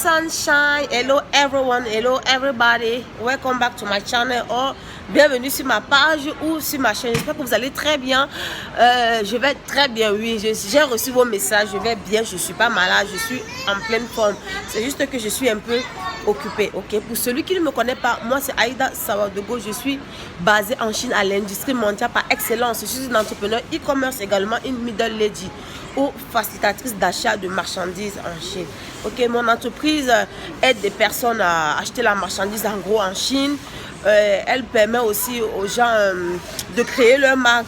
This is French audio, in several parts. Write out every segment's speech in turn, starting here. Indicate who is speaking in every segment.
Speaker 1: sunshine. Hello everyone, hello everybody, welcome back to my channel or bienvenue sur ma page ou sur ma chaîne. J'espère que vous allez très bien. Je vais très bien, oui, j'ai reçu vos messages, je vais bien, je suis pas malade, je suis en pleine forme. C'est juste que je suis un peu occupée, ok. Pour celui qui ne me connaît pas, moi c'est Aïda Sawadogo, je suis basée en Chine à l'industrie mondiale par excellence. Je suis une entrepreneur e-commerce, également une middle lady ou facilitatrice d'achat de marchandises en Chine. Ok, mon entreprise aide des personnes à acheter la marchandise en gros en Chine. Elle permet aussi aux gens de créer leur marque.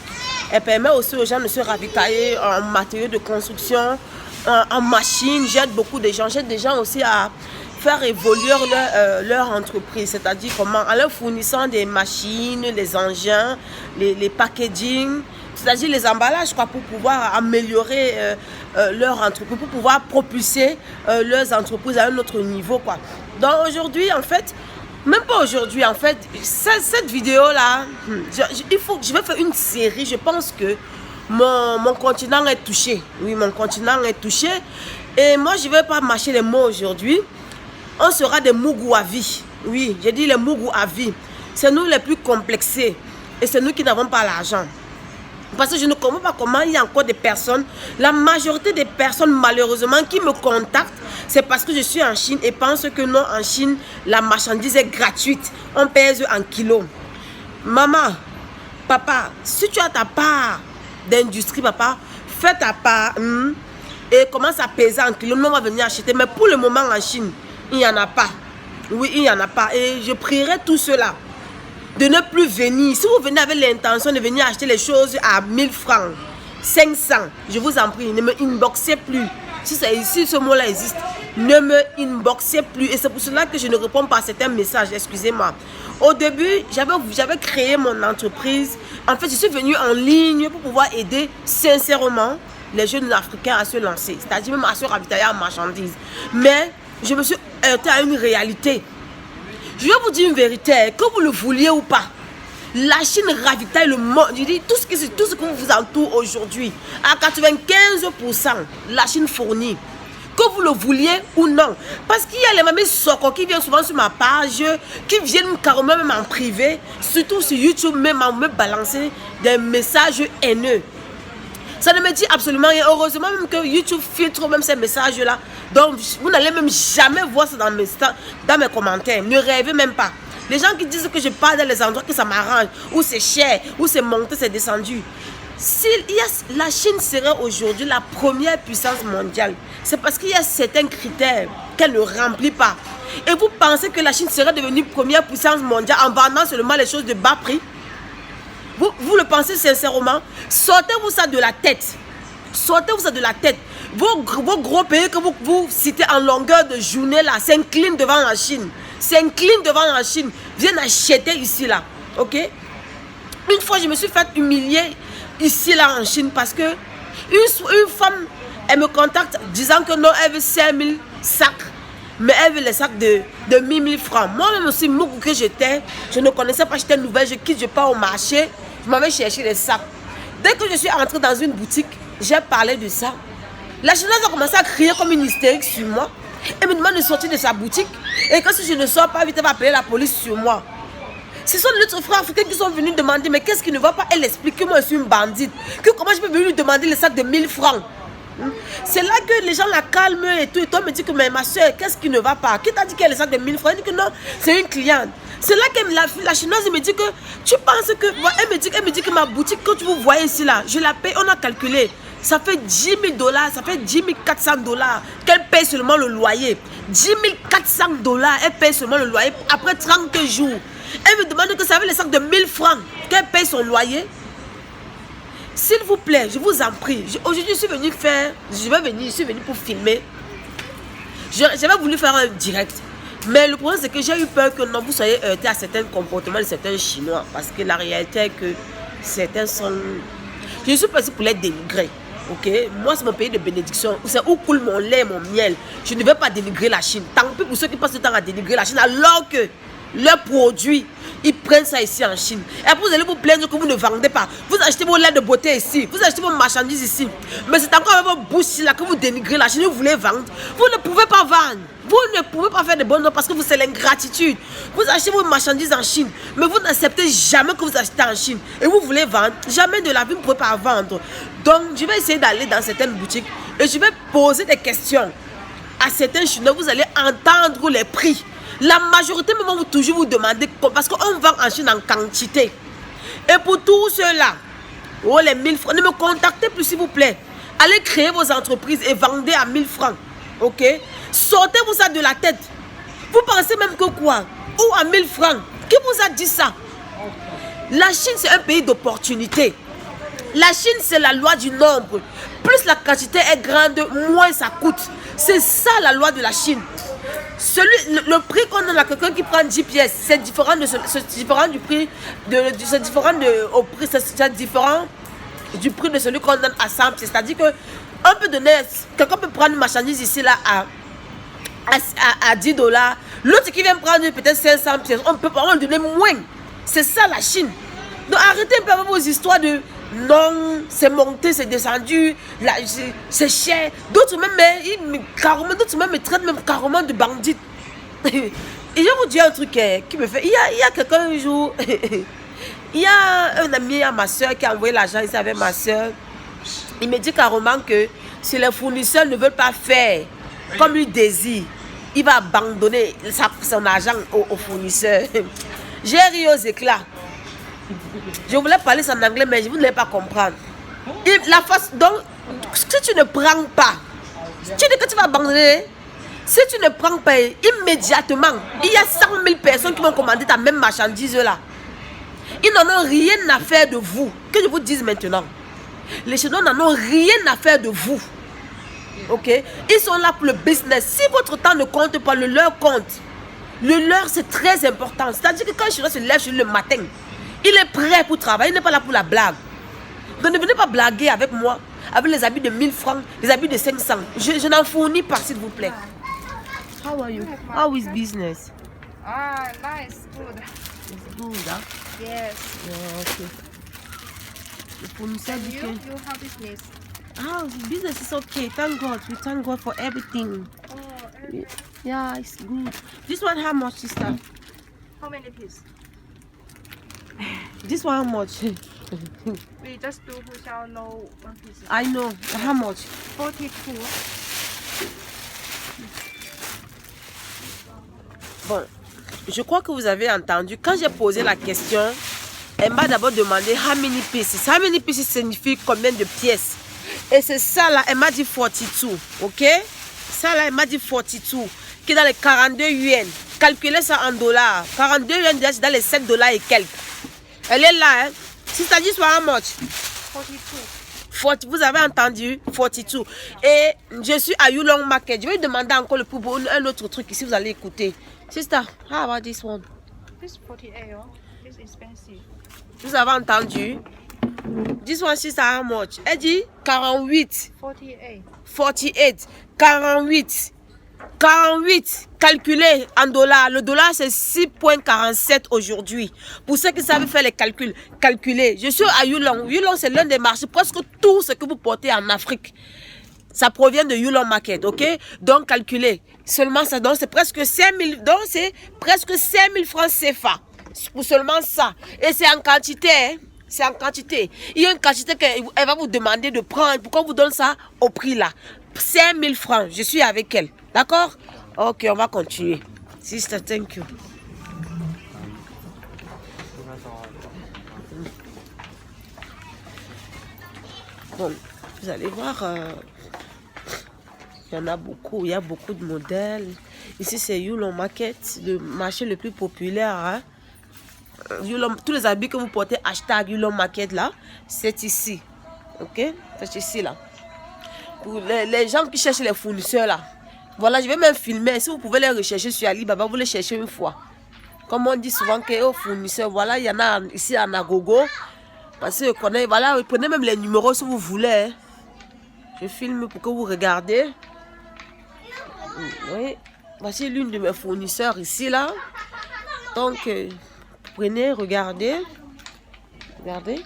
Speaker 1: Elle permet aussi aux gens de se ravitailler en matériaux de construction, en machines. J'aide beaucoup de gens. J'aide des gens aussi à faire évoluer leur entreprise, c'est-à-dire comment, en leur fournissant des machines, les engins, les packaging, c'est-à-dire les emballages quoi, pour pouvoir améliorer leur entreprise, pour pouvoir propulser leurs entreprises à un autre niveau quoi. Donc aujourd'hui en fait, même pas aujourd'hui en fait, cette vidéo là, je vais faire une série. Je pense que mon continent est touché. Oui, mon continent est touché. Et moi je vais pas mâcher les mots aujourd'hui. On sera des mougous à vie. Oui, j'ai dit les mougous à vie. C'est nous les plus complexés. Et c'est nous qui n'avons pas l'argent. Parce que je ne comprends pas comment il y a encore des personnes, la majorité des personnes malheureusement qui me contactent, c'est parce que je suis en Chine et pensent que non, en Chine, la marchandise est gratuite. On pèse en kilos. Maman, papa, si tu as ta part d'industrie, papa, fais ta part et commence à peser en kilos. Nous, on va venir acheter. Mais pour le moment en Chine, il n'y en a pas. Oui, il n'y en a pas. Et je prierai tout cela de ne plus venir. Si vous venez avec l'intention de venir acheter les choses à 1000 francs, 500, je vous en prie, ne me inboxez plus. Si ce mot-là existe, ne me inboxez plus. Et c'est pour cela que je ne réponds pas à certains messages, excusez-moi. Au début, j'avais créé mon entreprise. En fait, je suis venue en ligne pour pouvoir aider sincèrement les jeunes africains à se lancer, c'est-à-dire même à se ravitailler en marchandises. Mais je me suis heurtée à une réalité. Je vais vous dire une vérité, que vous le vouliez ou pas, la Chine ravitaille le monde. Je dis tout ce que vous entoure aujourd'hui, à 95%, la Chine fournit. Que vous le vouliez ou non. Parce qu'il y a les mamies soko qui viennent souvent sur ma page, qui viennent carrément même en privé, surtout sur YouTube, même à me balancer des messages haineux. Ça ne me dit absolument rien. Heureusement même que YouTube filtre même ces messages-là. Donc, vous n'allez même jamais voir ça dans mes commentaires. Ne rêvez même pas. Les gens qui disent que je parle dans les endroits que ça m'arrange, où c'est cher, où c'est monté, c'est descendu. Si la Chine serait aujourd'hui la première puissance mondiale, c'est parce qu'il y a certains critères qu'elle ne remplit pas. Et vous pensez que la Chine serait devenue première puissance mondiale en vendant seulement les choses de bas prix? Vous le pensez sincèrement? Sortez-vous ça de la tête. Sortez-vous ça de la tête. Vos gros pays que vous citez en longueur de journée là, s'inclinent devant la Chine. S'inclinent devant la Chine. Viennent acheter ici là. Ok? Une fois, je me suis fait humilier ici là en Chine parce que une femme, elle me contacte disant que non, elle veut 5000 sacs. Mais elle veut les sacs de 1000 francs. Moi-même aussi, mougou que j'étais, je ne connaissais pas, j'étais nouvelle, je quitte, je pars au marché, je m'avais cherché les sacs. Dès que je suis entrée dans une boutique, j'ai parlé de ça. La Chinoise a commencé à crier comme une hystérique sur moi. Elle me demande de sortir de sa boutique. Et que si je ne sors pas vite, elle va appeler la police sur moi. Ce sont d'autres frères africains qui sont venus demander, mais qu'est-ce qui ne va pas? Elle explique que moi je suis une bandite. Que comment je peux venir lui demander les sacs de 1000 francs? C'est là que les gens la calment et tout. Et toi me dis que mais ma soeur, qu'est-ce qui ne va pas? Qui t'a dit qu'elle a les sacs de 1000 francs? Elle dit que non, c'est une cliente. C'est là que la chinoise me dit que tu penses que. Elle me dit que ma boutique, quand vous voyez ici là, je la paye, on a calculé. Ça fait 10 000 $, ça fait 10 400 $ qu'elle paye seulement le loyer. 10 400 $, elle paye seulement le loyer après 30 jours. Elle me demande que ça veut les sacs de 1000 francs qu'elle paye son loyer. S'il vous plaît, je vous en prie. Aujourd'hui, je suis venue pour filmer. J'avais voulu faire un direct. Mais le problème, c'est que j'ai eu peur que non, vous soyez heurtés à certains comportements de certains Chinois. Parce que la réalité est que certains sont... Je suis passée pour les dénigrer. Ok, moi, c'est mon pays de bénédiction. C'est où coule mon lait, mon miel. Je ne vais pas dénigrer la Chine. Tant pis pour ceux qui passent le temps à dénigrer la Chine. Alors que leurs produits, ils prennent ça ici en Chine. Et après, vous allez vous plaindre que vous ne vendez pas. Vous achetez vos laits de beauté ici, vous achetez vos marchandises ici. Mais c'est encore avec vos bouches là que vous dénigrez la Chine, vous voulez vendre. Vous ne pouvez pas vendre. Vous ne pouvez pas faire de bonnes parce que c'est l'ingratitude. Vous achetez vos marchandises en Chine, mais vous n'acceptez jamais que vous achetez en Chine. Et vous voulez vendre, jamais de la vie, vous ne pouvez pas vendre. Donc, je vais essayer d'aller dans certaines boutiques et je vais poser des questions à certains Chinois. Vous allez entendre les prix. La majorité, même, vous toujours vous demandez, parce qu'on vend en Chine en quantité. Et pour tous ceux-là, oh les 1000 francs, ne me contactez plus s'il vous plaît. Allez créer vos entreprises et vendez à 1000 francs. Ok? Sortez-vous ça de la tête. Vous pensez même que quoi? Ou à 1000 francs? Qui vous a dit ça? La Chine, c'est un pays d'opportunité. La Chine, c'est la loi du nombre. Plus la quantité est grande, moins ça coûte. C'est ça la loi de la Chine. Le prix qu'on donne à quelqu'un qui prend 10 pièces, c'est différent du prix du prix de celui qu'on donne à 100 pièces. C'est-à-dire que quelqu'un peut prendre une marchandise ici là à 10 $. L'autre qui vient prendre peut-être 500 pièces, on peut pas donner moins. C'est ça la Chine. Donc arrêtez un peu avec vos histoires de non, c'est monté, c'est descendu, c'est cher. D'autres même, me traitent même carrément de bandit. Et je vais vous dire un truc qui me fait. Il y a quelqu'un un jour, il y a un ami à ma soeur qui a envoyé l'argent ici avec ma soeur. Il me dit carrément que si les fournisseurs ne veulent pas faire comme lui désire, il va abandonner son argent aux fournisseurs. J'ai ri aux éclats. Je voulais parler en anglais, mais vous ne l'allez pas comprendre. La face, donc, si tu ne prends pas, tu dis que tu vas abandonner. Si tu ne prends pas, immédiatement, il y a 100 000 personnes qui vont commander ta même marchandise là. Ils n'en ont rien à faire de vous. Que je vous dise maintenant. Les Chinois n'en ont rien à faire de vous. Ok? Ils sont là pour le business. Si votre temps ne compte pas, le leur compte. Le leur, c'est très important. C'est-à-dire que quand le Chinois se lève le matin, il est prêt pour travailler, il n'est pas là pour la blague. Donc ne venez pas blaguer avec moi, avec les habits de 1000 francs, les habits de 500. Je n'en fournis pas, s'il vous plaît. How are you? How is business?
Speaker 2: Ah, nice, good.
Speaker 1: It's good, huh?
Speaker 2: Yes.
Speaker 1: Yeah, okay. The fournisseur dit que...
Speaker 2: You have business?
Speaker 1: Ah, business is okay. Thank God. We thank God for everything.
Speaker 2: Oh, everything.
Speaker 1: Yeah, it's good. This one, how much, sister?
Speaker 2: How many pieces?
Speaker 1: This one, how much?
Speaker 2: We just do Huxiao no one piece.
Speaker 1: I know. How much?
Speaker 2: 42.
Speaker 1: Bon, je crois que vous avez entendu. Quand j'ai posé la question, elle m'a d'abord demandé how many pieces. How many pieces signifie combien de pièces. Et c'est ça là, elle m'a dit 42. Ok? Ça là, elle m'a dit 42. Qui est dans les 42 yuan. Calculez ça en dollars. 42 yuan, déjà, c'est dans les 7 $ et quelques. Elle est là, hein. Si ça dit soit how much?
Speaker 2: 42.
Speaker 1: Vous avez entendu? 42. Et je suis à Yulong Market. Je vais demander encore le pour un autre truc ici, vous allez écouter. Sister, how about this one?
Speaker 2: This 48, oh. This expensive.
Speaker 1: Vous avez entendu? This one, sister, how much? Elle dit 48.
Speaker 2: 48.
Speaker 1: 48. 48. 48. Calculé en dollars. Le dollar, c'est 6,47 aujourd'hui. Pour ceux qui savent faire les calculs, calculez. Je suis à Yulong. Yulong, c'est l'un des marchés. Presque tout ce que vous portez en Afrique, ça provient de Yulong Market, ok? Donc, calculez. Seulement ça, donc c'est presque 5 000, donc c'est presque 5 000 francs CFA. Pour seulement ça. Et c'est en quantité, hein? C'est en quantité. Il y a une quantité qu'elle va vous demander de prendre. Pourquoi on vous donne ça au prix là? 5 000 francs. Je suis avec elle. D'accord? Ok, on va continuer. Sister, thank you. Bon, vous allez voir, il y en a beaucoup. Il y a beaucoup de modèles. Ici, c'est Yulong Market, le marché le plus populaire. Hein? Tous les habits que vous portez, hashtag Yulong Market là, c'est ici. Ok? C'est ici là. Pour les gens qui cherchent les fournisseurs là. Voilà, je vais même filmer. Si vous pouvez les rechercher sur Alibaba, vous les cherchez une fois. Comme on dit souvent que aux fournisseurs, voilà, il y en a ici à Nagogo. Parce que voilà, prenez même les numéros si vous voulez. Hein. Je filme pour que vous regardez. Oui. Voici l'une de mes fournisseurs ici là. Donc, prenez, regardez. Regardez.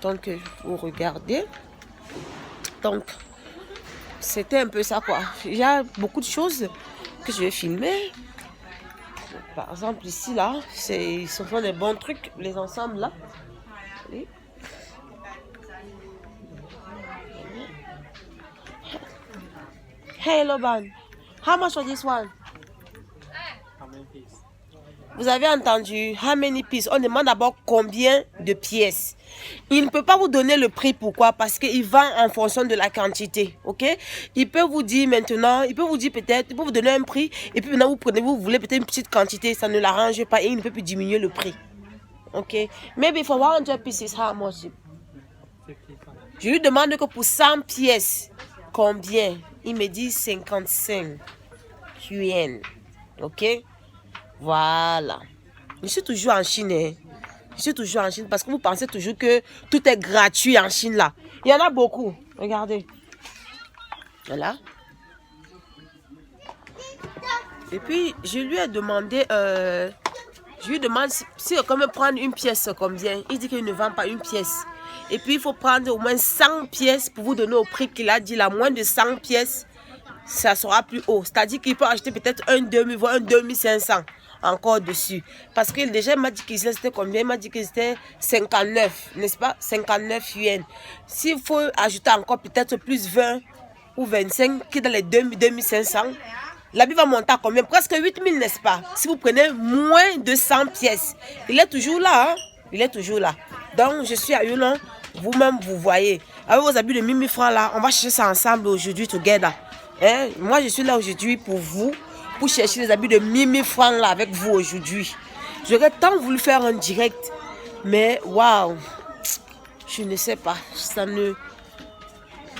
Speaker 1: Donc, vous regardez. Donc, c'était un peu ça, quoi. Il y a beaucoup de choses que je vais filmer. Par exemple, ici, là, ce sont des bons trucs, les ensembles, là. Allez. Hey, Loban, how much for this one?
Speaker 3: How many pieces?
Speaker 1: Vous avez entendu, how many pieces? On demande d'abord combien de pièces. Il ne peut pas vous donner le prix, pourquoi? Parce qu'il vend en fonction de la quantité, ok? Il peut vous dire maintenant, il peut vous dire peut-être, il peut vous donner un prix, et puis maintenant vous prenez, vous voulez peut-être une petite quantité, ça ne l'arrange pas, et il ne peut plus diminuer le prix, ok? Maybe for 100 pieces, how much?
Speaker 3: 55.
Speaker 1: Je lui demande que pour 100 pièces, combien? Il me dit 55 yuan, ok? Voilà. Je suis toujours en Chine. Hein. Je suis toujours en Chine parce que vous pensez toujours que tout est gratuit en Chine là. Il y en a beaucoup. Regardez. Voilà. Et puis, je lui ai demandé... je lui demande si on peut prendre une pièce combien. Il dit qu'il ne vend pas une pièce. Et puis, il faut prendre au moins 100 pièces pour vous donner au prix qu'il a dit. La moins de 100 pièces, ça sera plus haut. C'est-à-dire qu'il peut acheter peut-être un 2000, voire un 2500 encore dessus. Parce que déjà, il m'a dit qu'il c'était combien? Il m'a dit que c'était 59, n'est-ce pas? 59 yuan. S'il faut ajouter encore peut-être plus 20 ou 25, qui est dans les 2500, l'habit va monter à combien? Presque 8000, n'est-ce pas? Si vous prenez moins de 100 pièces. Il est toujours là, hein? Il est toujours là. Donc, je suis à Yulon. Vous-même, vous voyez. Avec vos habits de 1000 francs là, on va chercher ça ensemble aujourd'hui, together. Hein? Moi, je suis là aujourd'hui pour vous, pour chercher les habits de 1000 francs là avec vous aujourd'hui. J'aurais tant voulu faire un direct, mais waouh, je ne sais pas. Ça ne.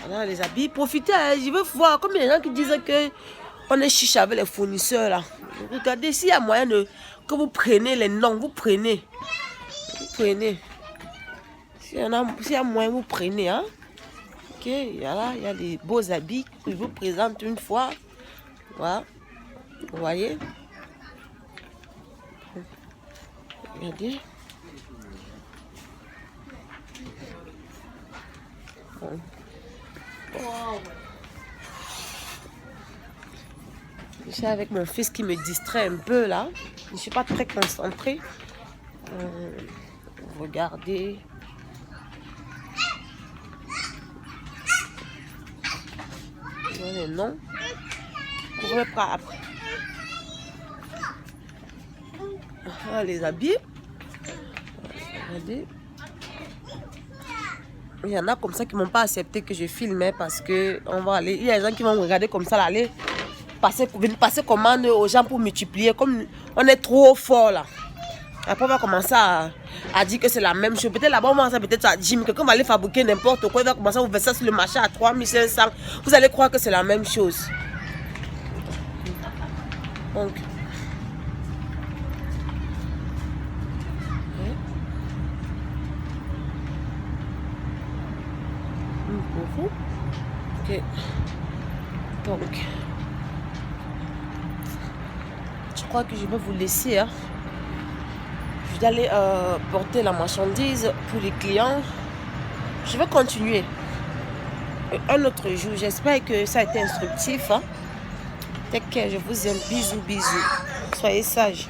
Speaker 1: Voilà les habits. Profitez, hein, je veux voir comme les gens qui disent que on est chiche avec les fournisseurs là. Regardez s'il y a moyen de que vous preniez les noms, vous prenez. Vous prenez. S'il y a moyen, vous prenez, hein. Ok, voilà, il y a des beaux habits que je vous présente une fois. Voilà. Vous voyez? Regardez. Bon. Je suis avec mon fils qui me distrait un peu là. Je ne suis pas très concentrée. Regardez. Non. Vous pouvez pas après. Ah, les habits. Regardez. Il y en a comme ça qui m'ont pas accepté que je filme parce que on va aller. Il y a des gens qui vont me regarder comme ça, là, aller venir passer commande aux gens pour multiplier. Comme on est trop fort là. Après on va commencer à dire que c'est la même chose. Peut-être là-bas on va peut-être à dire que quand on va aller fabriquer n'importe quoi, il va commencer à vous verser sur le marché à 3500. Vous allez croire que c'est la même chose. Donc. Pour vous. Ok. Donc. Je crois que je vais vous laisser. Hein. Je vais aller porter la marchandise pour les clients. Je vais continuer. Un autre jour. J'espère que ça a été instructif. Hein. Take care. Je vous aime. Bisous, bisous. Soyez sages.